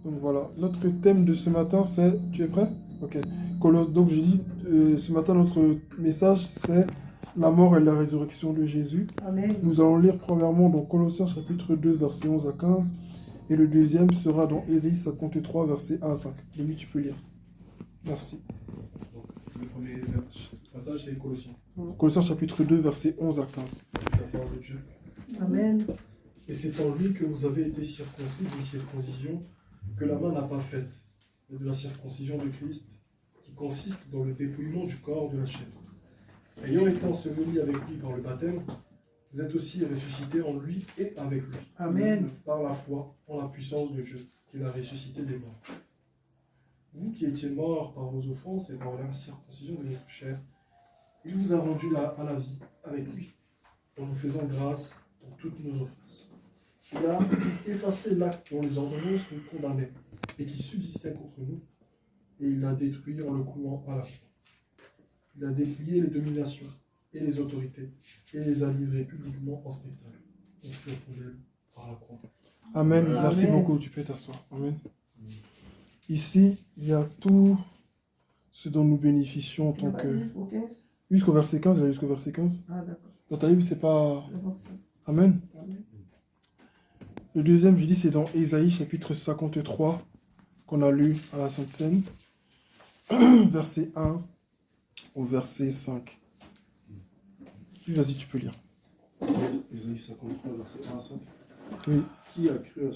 Donc voilà, notre thème de ce matin, c'est... Tu es prêt? Ok. Donc je dis, ce matin, notre message, c'est la mort et la résurrection de Jésus. Amen. Nous allons lire premièrement dans Colossiens chapitre 2, versets 11 à 15. Et le deuxième sera dans Ésaïe 53, versets 1 à 5. Denis, tu peux lire. Merci. Donc, le premier passage, c'est Colossiens. Colossiens chapitre 2, versets 11 à 15. La parole de Dieu. Amen. Et c'est en lui que vous avez été circoncis d'une circoncision que la main n'a pas faite, mais de la circoncision de Christ, qui consiste dans le dépouillement du corps de la chair. Ayant été ensevelis avec lui par le baptême, vous êtes aussi ressuscités en lui et avec lui. Amen. Par la foi en la puissance de Dieu, qui l'a ressuscité des morts. Vous qui étiez morts par vos offenses et par l'incirconcision de votre chair, il vous a rendu à la vie avec lui, en nous faisant grâce pour toutes nos offenses. Il a effacé l'acte dont les ordonnances nous condamnaient et qui subsistait contre nous, et il l'a détruit en le clouant à la croix. Il a déplié les dominations et les autorités, et les a livrées publiquement en spectacle, en triomphant d'elles par la croix. Amen. Amen. Merci beaucoup. Tu peux t'asseoir. Amen. Ici, il y a tout ce dont nous bénéficions en tant que... Jusqu'au 15. Jusqu'au verset 15, il y a jusqu'au verset 15. Ah, d'accord. Dans ta Bible, c'est pas... D'abord ça. Amen. Amen. Le deuxième, je dis, c'est dans Ésaïe, chapitre 53, qu'on a lu à la Sainte Seine, verset 1 au verset 5. Vas-y, tu peux lire. Ésaïe 53, verset 1 à 5. Oui. Qui a cru à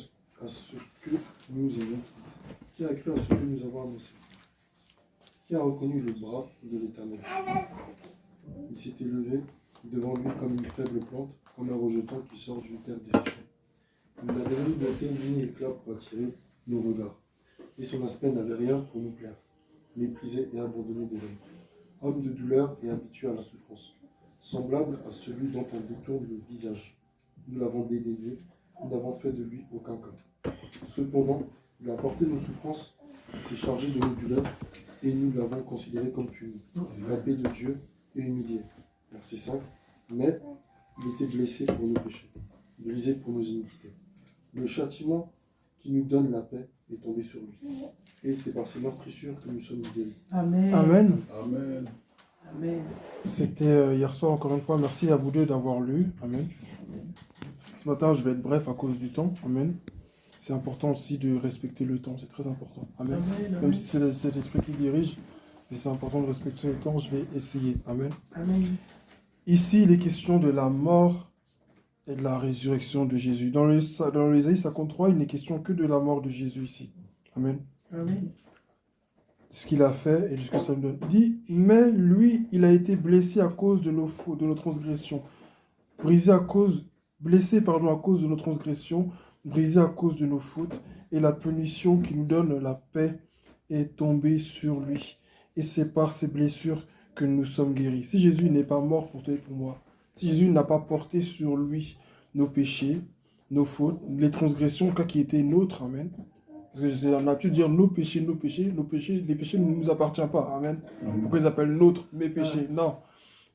ce que nous avons Qui a cru à ce que nous avons annoncé? Qui a reconnu le bras de l'Éternel? Il s'était levé devant lui comme une faible plante, comme un rejeton qui sort d'une terre desséchée. Il n'avait ni beauté ni éclat pour attirer nos regards, et son aspect n'avait rien pour nous plaire, méprisé et abandonné des hommes, homme de douleur et habitué à la souffrance, semblable à celui dont on détourne le visage. Nous l'avons dédaigné, nous n'avons fait de lui aucun cas. Cependant, il a porté nos souffrances, il s'est chargé de nos douleurs, et nous l'avons considéré comme puni, frappé de Dieu et humilié. Verset 5. Mais il était blessé pour nos péchés, brisé pour nos iniquités. Le châtiment qui nous donne la paix est tombé sur lui. Et c'est par ses meurtrissures que nous sommes guéris. Amen. Amen. Amen. Amen. C'était hier soir, encore une fois. Merci à vous deux d'avoir lu. Amen. Ce matin, je vais être bref à cause du temps. Amen. C'est important aussi de respecter le temps. C'est très important. Amen. Amen. Même si c'est l'esprit qui dirige, mais c'est important de respecter le temps. Je vais essayer. Amen. Amen. Ici, il est question de la mort et de la résurrection de Jésus. Dans l'Ésaïe 53, il n'est question que de la mort de Jésus ici. Amen. Amen. Ce qu'il a fait et ce que ça nous donne. Il dit, mais lui, il a été blessé à cause de nos fautes, de nos transgressions. Blessé à cause de nos transgressions, brisé à cause de nos fautes. Et la punition qui nous donne la paix est tombée sur lui. Et c'est par ses blessures que nous sommes guéris. Si Jésus n'est pas mort pour toi et pour moi, si Jésus n'a pas porté sur lui nos péchés, nos fautes, les transgressions qui étaient nôtres, amen. Parce que on a pu dire nos péchés, les péchés ne nous appartiennent pas, amen. Pourquoi ils appellent nôtres, mes péchés? Non.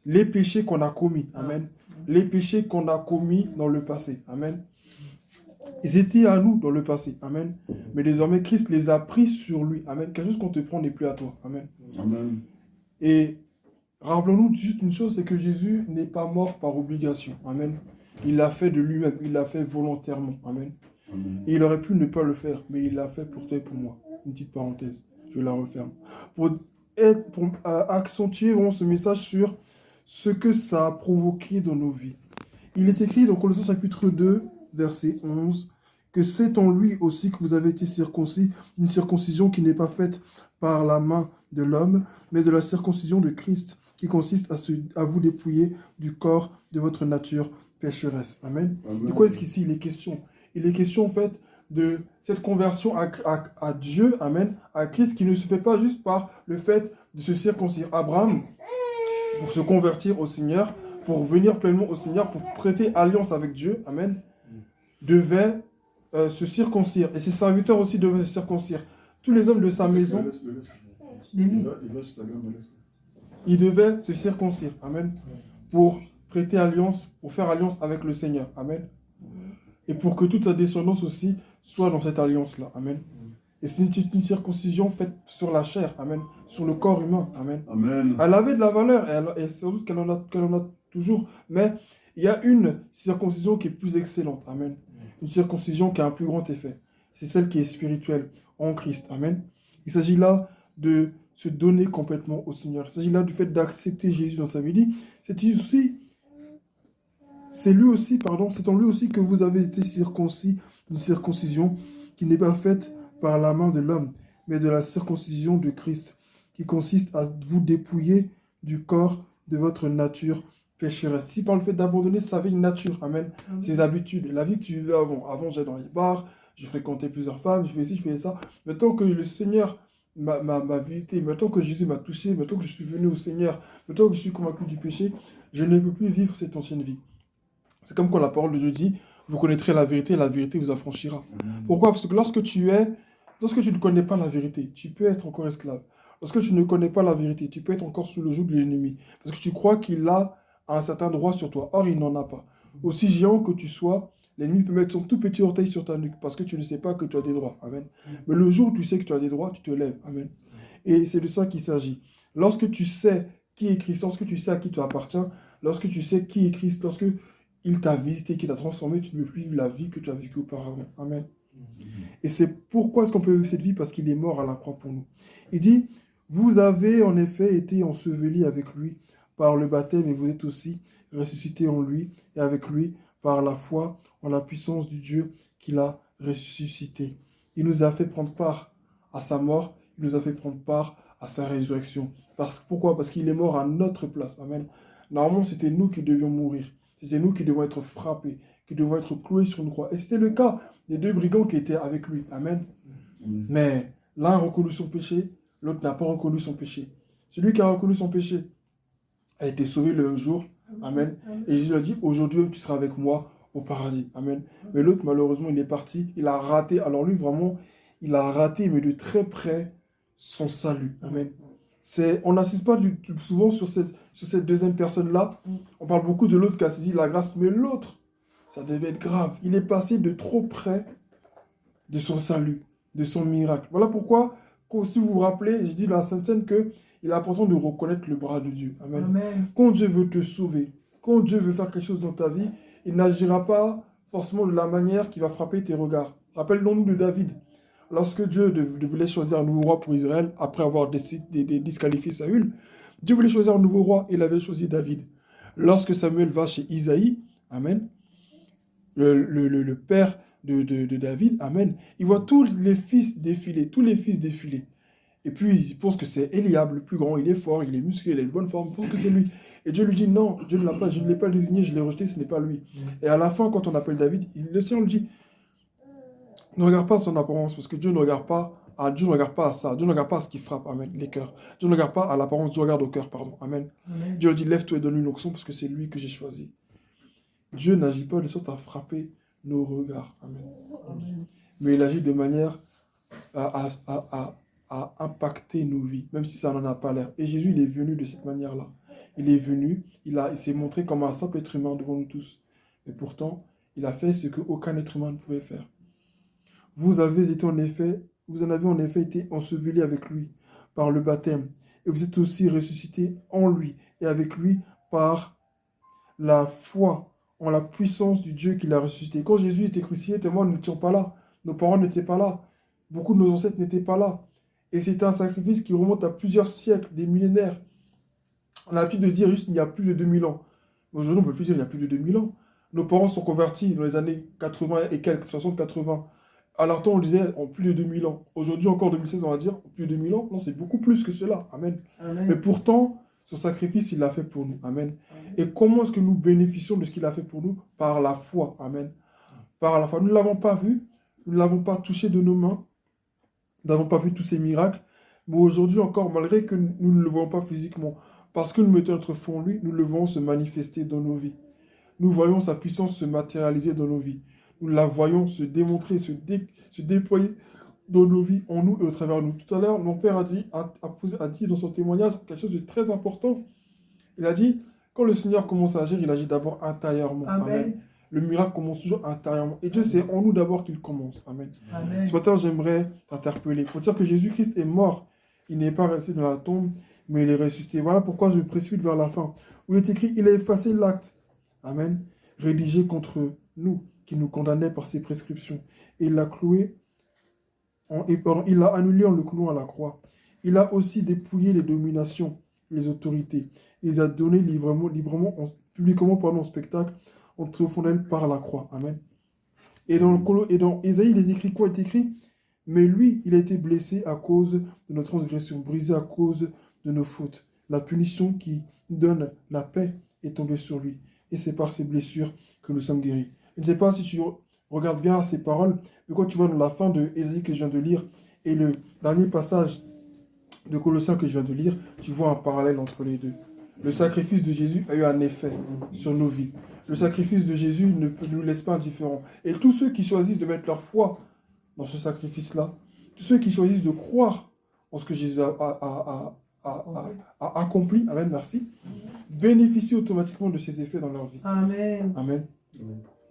Les péchés qu'on a commis, amen. Les péchés qu'on a commis dans le passé, amen. Ils étaient à nous dans le passé, amen. Mais désormais, Christ les a pris sur lui, amen. Quelque chose qu'on te prend n'est plus à toi, amen. Amen. Et rappelons-nous juste une chose, c'est que Jésus n'est pas mort par obligation. Amen. Il l'a fait de lui-même, il l'a fait volontairement. Amen. Amen. Et il aurait pu ne pas le faire, mais il l'a fait pour toi et pour moi. Une petite parenthèse, je la referme. Pour accentuer vraiment ce message sur ce que ça a provoqué dans nos vies. Il est écrit dans Colossiens chapitre 2, verset 11, que c'est en lui aussi que vous avez été circoncis, une circoncision qui n'est pas faite par la main de l'homme, mais de la circoncision de Christ, qui consiste à vous dépouiller du corps de votre nature pécheresse. Amen. Amen. De quoi est-ce qu'ici il est question? Il est question en fait de cette conversion à Dieu, amen, à Christ, qui ne se fait pas juste par le fait de se circoncire. Abraham, pour se convertir au Seigneur, pour venir pleinement au Seigneur, pour prêter alliance avec Dieu, amen, devait se circoncire. Et ses serviteurs aussi devaient se circoncire. Tous les hommes de sa maison, ils devaient se circoncire, amen, pour prêter alliance, pour faire alliance avec le Seigneur, amen. Et pour que toute sa descendance aussi soit dans cette alliance-là, amen. Et c'est une circoncision faite sur la chair, amen, sur le corps humain, amen. Amen. Elle avait de la valeur, et sans doute qu'elle en a toujours, mais il y a une circoncision qui est plus excellente, amen. Une circoncision qui a un plus grand effet. C'est celle qui est spirituelle, en Christ, amen. Il s'agit là de se donner complètement au Seigneur. Il s'agit là du fait d'accepter Jésus dans sa vie. C'est lui aussi, pardon, c'est en lui aussi que vous avez été circoncis, une circoncision qui n'est pas faite par la main de l'homme, mais de la circoncision de Christ, qui consiste à vous dépouiller du corps de votre nature pécheresse. Si par le fait d'abandonner sa vieille nature, amen, ses habitudes, la vie que tu vivais avant. Avant, j'allais dans les bars, je fréquentais plusieurs femmes, je faisais ci, je faisais ça. Maintenant que le Seigneur m'a visité, maintenant que Jésus m'a touché, maintenant que je suis venu au Seigneur, maintenant que je suis convaincu du péché, je ne peux plus vivre cette ancienne vie. C'est comme quand la parole de Dieu dit, vous connaîtrez la vérité vous affranchira. Pourquoi? Parce que lorsque tu ne connais pas la vérité, tu peux être encore esclave. Lorsque tu ne connais pas la vérité, tu peux être encore sous le joug de l'ennemi. Parce que tu crois qu'il a un certain droit sur toi. Or, il n'en a pas. Aussi géant que tu sois, l'ennemi peut mettre son tout petit orteil sur ta nuque parce que tu ne sais pas que tu as des droits. Amen. Mais le jour où tu sais que tu as des droits, tu te lèves. Amen. Et c'est de ça qu'il s'agit. Lorsque tu sais qui est Christ, lorsque tu sais à qui tu appartiens, lorsque tu sais qui est Christ, lorsque il t'a visité, qu'il t'a transformé, tu ne peux plus vivre la vie que tu as vécue auparavant. Amen. Et c'est pourquoi est-ce qu'on peut vivre cette vie? Parce qu'il est mort à la croix pour nous. Il dit, vous avez en effet été ensevelis avec lui par le baptême et vous êtes aussi ressuscités en lui et avec lui par la foi en la puissance du Dieu qui l'a ressuscité. Il nous a fait prendre part à sa mort, il nous a fait prendre part à sa résurrection. Pourquoi? Parce qu'il est mort à notre place. Amen. Normalement, c'était nous qui devions mourir. C'était nous qui devions être frappés, qui devions être cloués sur une croix. Et c'était le cas des deux brigands qui étaient avec lui. Amen. Mais l'un a reconnu son péché, l'autre n'a pas reconnu son péché. Celui qui a reconnu son péché a été sauvé le même jour. Amen. Et Jésus lui a dit, aujourd'hui tu seras avec moi au paradis. Amen. Mais l'autre, malheureusement, il est parti. Il a raté. Alors lui, vraiment, il a raté, mais de très près, son salut. Amen. On n'assiste pas souvent sur cette deuxième personne-là. On parle beaucoup de l'autre qui a saisi la grâce, mais l'autre, ça devait être grave. Il est passé de trop près de son salut, de son miracle. Voilà pourquoi, si vous vous rappelez, j'ai dit dans la Sainte Seine qu'il est important de reconnaître le bras de Dieu. Amen. Amen. Quand Dieu veut te sauver, quand Dieu veut faire quelque chose dans ta vie, il n'agira pas forcément de la manière qui va frapper tes regards. Rappelons-nous de David. Lorsque Dieu voulait choisir un nouveau roi pour Israël, après avoir disqualifié Saül, Dieu voulait choisir un nouveau roi et il avait choisi David. Lorsque Samuel va chez Isaïe, amen, le père de David, amen, il voit tous les fils défiler. Et puis il pense que c'est Eliab, le plus grand, il est fort, il est musclé, il a une bonne forme, il pense que c'est lui. Et Dieu lui dit non, je ne l'ai pas désigné, je l'ai rejeté, ce n'est pas lui. Et à la fin, quand on appelle David, le Seigneur lui dit, ne regarde pas son apparence, parce que Dieu ne regarde pas à ça. Dieu ne regarde pas à ce qui frappe, amen, les cœurs. Dieu ne regarde pas à l'apparence, Dieu regarde au cœur, pardon, amen. Dieu dit, lève-toi et donne-lui une onction, parce que c'est lui que j'ai choisi. Dieu n'agit pas de sorte à frapper nos regards, amen. Mais il agit de manière à impacter nos vies, même si ça n'en a pas l'air. Et Jésus, il est venu de cette manière-là. Il est venu, il s'est montré comme un simple être humain devant nous tous. Mais pourtant, il a fait ce qu'aucun être humain ne pouvait faire. Vous en avez en effet été ensevelis avec lui par le baptême. Et vous êtes aussi ressuscités en lui et avec lui par la foi en la puissance du Dieu qui l'a ressuscité. Quand Jésus était crucifié, nous n'étions pas là. Nos parents n'étaient pas là. Beaucoup de nos ancêtres n'étaient pas là. Et c'était un sacrifice qui remonte à plusieurs siècles, des millénaires. On a l'habitude de dire juste il y a plus de 2000 ans. Mais aujourd'hui, on ne peut plus dire il y a plus de 2000 ans. Nos parents sont convertis dans les années 80 et quelques, 60-80. À leur temps, on disait en plus de 2000 ans. Aujourd'hui, encore 2016, on va dire plus de 2000 ans. Non, c'est beaucoup plus que cela. Amen. Amen. Mais pourtant, son sacrifice, il l'a fait pour nous. Amen. Et comment est-ce que nous bénéficions de ce qu'il a fait pour nous? Par la foi. Amen. Par la foi. Nous ne l'avons pas vu. Nous ne l'avons pas touché de nos mains. Nous n'avons pas vu tous ces miracles. Mais aujourd'hui encore, malgré que nous ne le voyons pas physiquement, parce que nous mettons notre foi en lui, nous le voyons se manifester dans nos vies. Nous voyons sa puissance se matérialiser dans nos vies. Nous la voyons se démontrer, se déployer dans nos vies, en nous et au travers de nous. Tout à l'heure, mon père a dit dans son témoignage quelque chose de très important. Il a dit, quand le Seigneur commence à agir, il agit d'abord intérieurement. Amen. Amen. Le miracle commence toujours intérieurement. Et Dieu, c'est en nous d'abord qu'il commence. Amen. Amen. Ce matin, j'aimerais t'interpeller pour dire que Jésus-Christ est mort. Il n'est pas resté dans la tombe, mais il est ressuscité. Voilà pourquoi je me précipite vers la fin. Où il est écrit, il a effacé l'acte. Amen. Rédigé contre nous, qui nous condamnait par ses prescriptions. Et il l'a cloué, il l'a annulé en le clouant à la croix. Il a aussi dépouillé les dominations, les autorités. Il les a données publiquement en spectacle, en triomphant d'elles par la croix. Amen. Et dans Ésaïe, il est écrit quoi? Il est écrit, mais lui, il a été blessé à cause de nos transgressions, brisé à cause de nos fautes. La punition qui donne la paix est tombée sur lui. Et c'est par ses blessures que nous sommes guéris. Je ne sais pas si tu regardes bien ces paroles, mais quand tu vois dans la fin de Ésaïe que je viens de lire et le dernier passage de Colossiens que je viens de lire, tu vois un parallèle entre les deux. Le sacrifice de Jésus a eu un effet sur nos vies. Le sacrifice de Jésus ne nous laisse pas indifférents. Et tous ceux qui choisissent de mettre leur foi dans ce sacrifice-là, tous ceux qui choisissent de croire en ce que Jésus a accompli, amen, merci, bénéficient automatiquement de ces effets dans leur vie. Amen. Amen.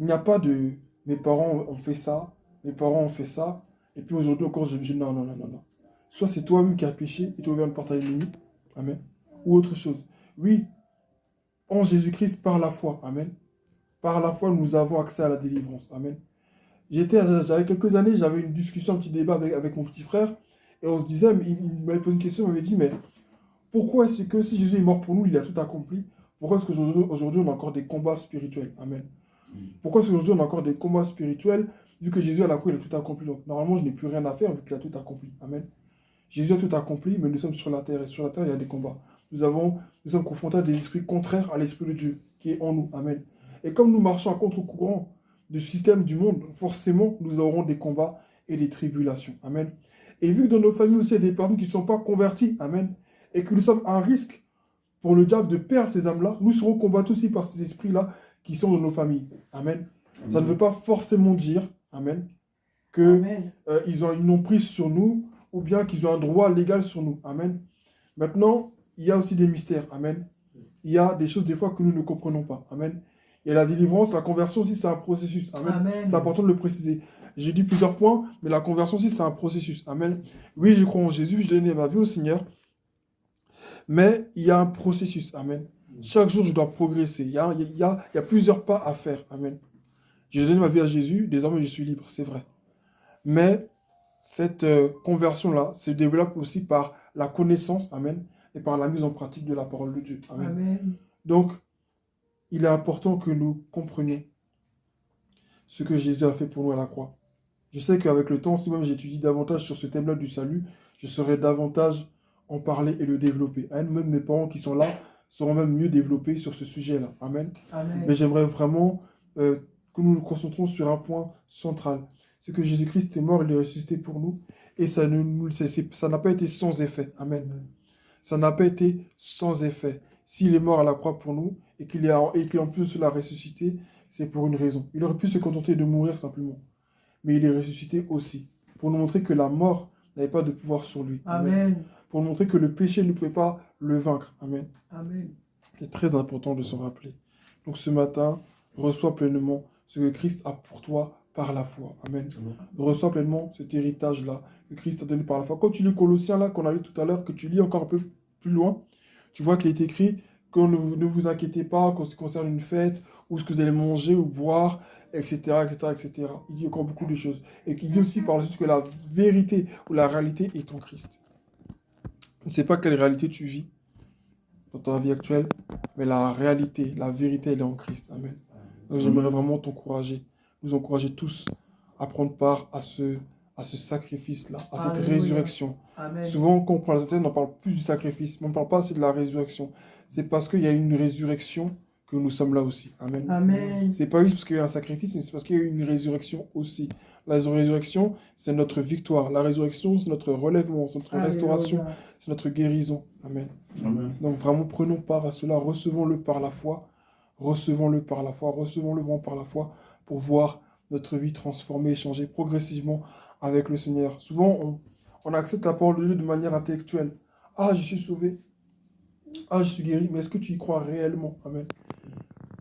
Il n'y a pas de mes parents ont fait ça, mes parents ont fait ça, et puis aujourd'hui encore non, non, non, non, non. Soit c'est toi-même qui as péché et tu as ouvert une porte à l'ennemi, amen, ou autre chose. Oui, en Jésus-Christ, par la foi, amen. Par la foi, nous avons accès à la délivrance, amen. J'avais quelques années, j'avais une discussion, un petit débat avec mon petit frère, et on se disait, il m'avait posé une question, il m'avait dit, mais pourquoi est-ce que si Jésus est mort pour nous, il a tout accompli, pourquoi est-ce qu'aujourd'hui on a encore des combats spirituels, amen. Pourquoi est-ce qu'aujourd'hui on a encore des combats spirituels, vu que Jésus à la croix, il a tout accompli. Donc normalement, je n'ai plus rien à faire, vu qu'il a tout accompli, amen. Jésus a tout accompli, mais nous sommes sur la terre, et sur la terre, il y a des combats. Nous sommes confrontés à des esprits contraires à l'Esprit de Dieu, qui est en nous, amen. Et comme nous marchons à contre-courant du système du monde, forcément, nous aurons des combats et des tribulations. Amen. Et vu que dans nos familles aussi, il y a des personnes qui ne sont pas converties, amen, et que nous sommes à un risque pour le diable de perdre ces âmes-là, nous serons combattus aussi par ces esprits-là qui sont dans nos familles. Amen. Ça ne veut pas forcément dire, amen, qu'ils ont une emprise sur nous, ou bien qu'ils ont un droit légal sur nous. Amen. Maintenant, il y a aussi des mystères. Amen. Il y a des choses des fois que nous ne comprenons pas. Amen. Et la délivrance, la conversion aussi, c'est un processus. Amen. Amen. C'est important de le préciser. J'ai dit plusieurs points, mais la conversion aussi, c'est un processus. Amen. Oui, je crois en Jésus, je donne ma vie au Seigneur. Mais il y a un processus. Amen. Chaque jour, je dois progresser. Il y a plusieurs pas à faire. Amen. J'ai donné ma vie à Jésus, désormais je suis libre, c'est vrai. Mais cette conversion-là se développe aussi par la connaissance, amen, et par la mise en pratique de la parole de Dieu. Amen. Amen. Donc, il est important que nous comprenions ce que Jésus a fait pour nous à la croix. Je sais qu'avec le temps, si même j'étudie davantage sur ce thème-là du salut, je saurai davantage en parler et le développer. Amen. Même mes parents qui sont là seront même mieux développés sur ce sujet-là. Amen. Amen. Mais j'aimerais vraiment que nous nous concentrons sur un point central. C'est que Jésus-Christ est mort, il est ressuscité pour nous. Et ça n'a pas été sans effet. Amen. Ça n'a pas été sans effet. S'il est mort à la croix pour nous et qu'il en plus l'a ressuscité, c'est pour une raison. Il aurait pu se contenter de mourir simplement. Mais il est ressuscité aussi. Pour nous montrer que la mort n'avait pas de pouvoir sur lui. Amen. Amen. Pour nous montrer que le péché ne pouvait pas le vaincre. Amen. Amen. C'est très important de s'en rappeler. Donc ce matin, reçois pleinement ce que Christ a pour toi par la foi. Amen. Reçois pleinement cet héritage-là que Christ a donné par la foi. Quand tu lis Colossiens, là, qu'on a lu tout à l'heure, que tu lis encore un peu plus loin, tu vois qu'il est écrit que ne vous inquiétez pas quand ce concerne une fête, ou ce que vous allez manger ou boire, etc., etc., etc. Il dit encore beaucoup de choses. Et qu'il dit aussi par la suite que la vérité ou la réalité est en Christ. Je ne sais pas quelle réalité tu vis dans ta vie actuelle, mais la réalité, la vérité, elle est en Christ. Amen. Donc j'aimerais vraiment t'encourager, nous encourager tous à prendre part à ce sacrifice-là, à cette Alléluia. résurrection. Amen. Souvent, quand on parle de ça, on n'en parle plus du sacrifice, mais on ne parle pas assez de la résurrection. C'est parce qu'il y a une résurrection que nous sommes là aussi. Amen. Amen. C'est pas juste parce qu'il y a un sacrifice, mais c'est parce qu'il y a une résurrection aussi. La résurrection, c'est notre victoire. La résurrection, c'est notre relèvement, c'est notre restauration, Alléluia. c'est notre guérison. Amen. Amen. Donc vraiment, prenons part à cela, recevons-le par la foi, recevons-le par la foi, recevons-le vraiment par la foi pour voir notre vie transformée, changer progressivement avec le Seigneur. Souvent, on accepte la parole de Dieu de manière intellectuelle. Ah, je suis sauvé. Ah, je suis guéri. Mais est-ce que tu y crois réellement? Amen.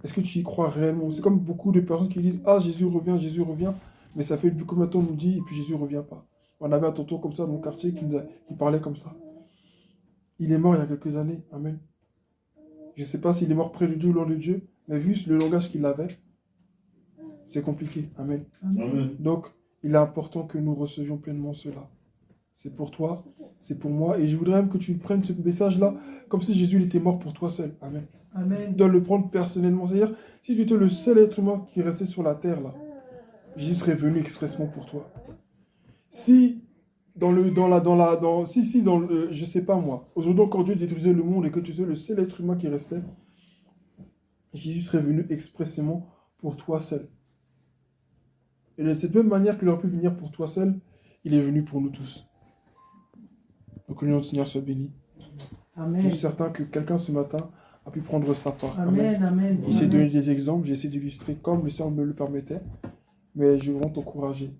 Est-ce que tu y crois réellement? C'est comme beaucoup de personnes qui disent, ah, Jésus revient, mais ça fait depuis combien de temps on nous dit, et puis Jésus ne revient pas. On avait un tonton comme ça dans mon quartier qui parlait comme ça. Il est mort il y a quelques années, amen. Je ne sais pas s'il est mort près de Dieu ou loin de Dieu, mais vu le langage qu'il avait, c'est compliqué, amen. Amen. Donc, il est important que nous recevions pleinement cela. C'est pour toi, c'est pour moi, et je voudrais même que tu prennes ce message-là comme si Jésus il était mort pour toi seul, amen. Amen. Tu dois le prendre personnellement, c'est-à-dire, si tu étais le seul être humain qui restait sur la terre, là, Jésus serait venu expressément pour toi. Si, je sais pas moi, aujourd'hui, quand Dieu détruisait le monde et que tu étais le seul être humain qui restait, Jésus serait venu expressément pour toi seul. Et de cette même manière qu'il aurait pu venir pour toi seul, il est venu pour nous tous. Donc, que le nom du Seigneur soit béni. Amen. Je suis certain que quelqu'un ce matin a pu prendre sa part. Amen. Amen. J'essaie de donner des exemples, j'essaie d'illustrer comme le Seigneur me le permettait, mais je veux vraiment t'encourager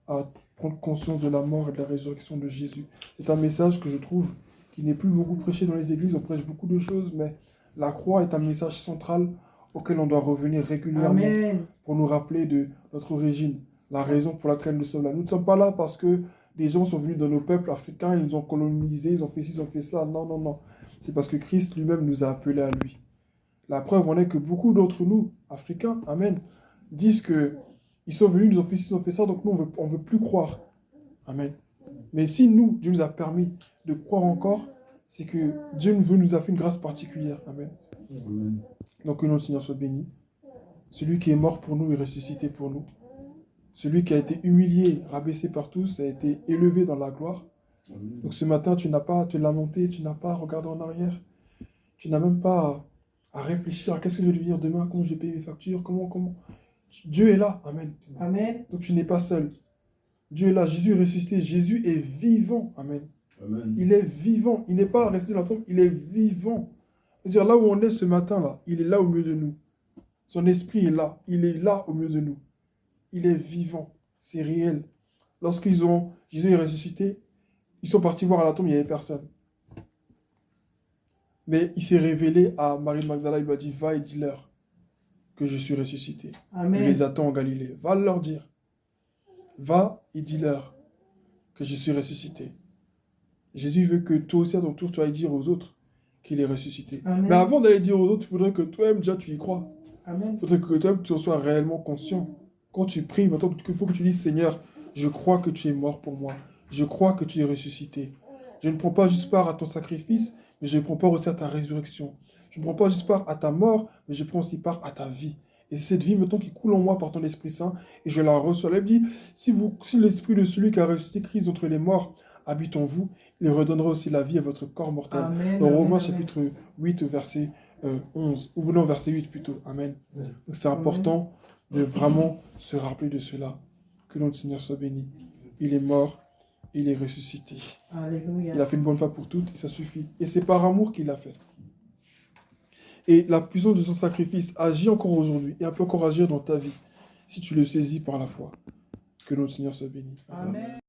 à prendre conscience de la mort et de la résurrection de Jésus. C'est un message que je trouve qui n'est plus beaucoup prêché dans les églises, on prêche beaucoup de choses, mais la croix est un message central auquel on doit revenir régulièrement Amen. pour nous rappeler de notre origine, la raison pour laquelle nous sommes là. Nous ne sommes pas là parce que des gens sont venus dans nos peuples africains, ils nous ont colonisés, ils ont fait ci, ils ont fait ça. Non, non, non. C'est parce que Christ lui-même nous a appelés à lui. La preuve en est que beaucoup d'entre nous, Africains, amen, disent que ils sont venus, ils ont fait ci, ils ont fait ça, donc nous, on veut plus croire. Amen. Mais si nous, Dieu nous a permis de croire encore, c'est que Dieu nous a fait une grâce particulière. Amen. Amen. Donc que notre Seigneur soit béni. Celui qui est mort pour nous est ressuscité pour nous. Celui qui a été humilié, rabaissé par tous, a été élevé dans la gloire. Amen. Donc ce matin, tu n'as pas à te lamenter, tu n'as pas à regarder en arrière. Tu n'as même pas à réfléchir à qu'est-ce que je vais devenir demain, comment je vais payer mes factures, comment. Dieu est là, amen. Amen. Donc tu n'es pas seul. Dieu est là, Jésus est ressuscité, Jésus est vivant, amen. Amen. Il est vivant, il n'est pas resté dans la tombe, il est vivant. C'est-à-dire là où on est ce matin-là, il est là au milieu de nous. Son esprit est là, il est là au milieu de nous. Il est vivant, c'est réel. Jésus est ressuscité, ils sont partis voir à la tombe, il n'y avait personne. Mais il s'est révélé à Marie Magdala, il lui a dit, va et dis-leur que je suis ressuscité. Je Amen. les attends en Galilée. Va leur dire. Va et dis-leur que je suis ressuscité. Jésus veut que toi aussi à ton tour, tu ailles dire aux autres qu'il est ressuscité. Amen. Mais avant d'aller dire aux autres, il faudrait que toi-même déjà tu y crois. Amen. Il faudrait que toi-même tu en sois réellement conscient. Quand tu pries, maintenant il faut que tu dises, Seigneur, je crois que tu es mort pour moi. Je crois que tu es ressuscité. Je ne prends pas juste part à ton sacrifice, mais je prends part aussi à ta résurrection. Je ne prends pas juste part à ta mort, mais je prends aussi part à ta vie. Et c'est cette vie, maintenant, qui coule en moi par ton Esprit Saint, et je la reçois. Elle dit, si l'Esprit de celui qui a ressuscité Christ entre les morts habite en vous, il redonnera aussi la vie à votre corps mortel. Amen. Dans Amen. Romains Amen. chapitre 8, verset 11, ou non, verset 8 plutôt. Amen. Amen. Donc c'est important de vraiment se rappeler de cela. Que notre Seigneur soit béni. Il est mort, il est ressuscité. Alléluia. Il a fait une bonne fois pour toutes, et ça suffit. Et c'est par amour qu'il l'a fait. Et la puissance de son sacrifice agit encore aujourd'hui, et elle peut encore agir dans ta vie, si tu le saisis par la foi. Que notre Seigneur soit béni. Amen.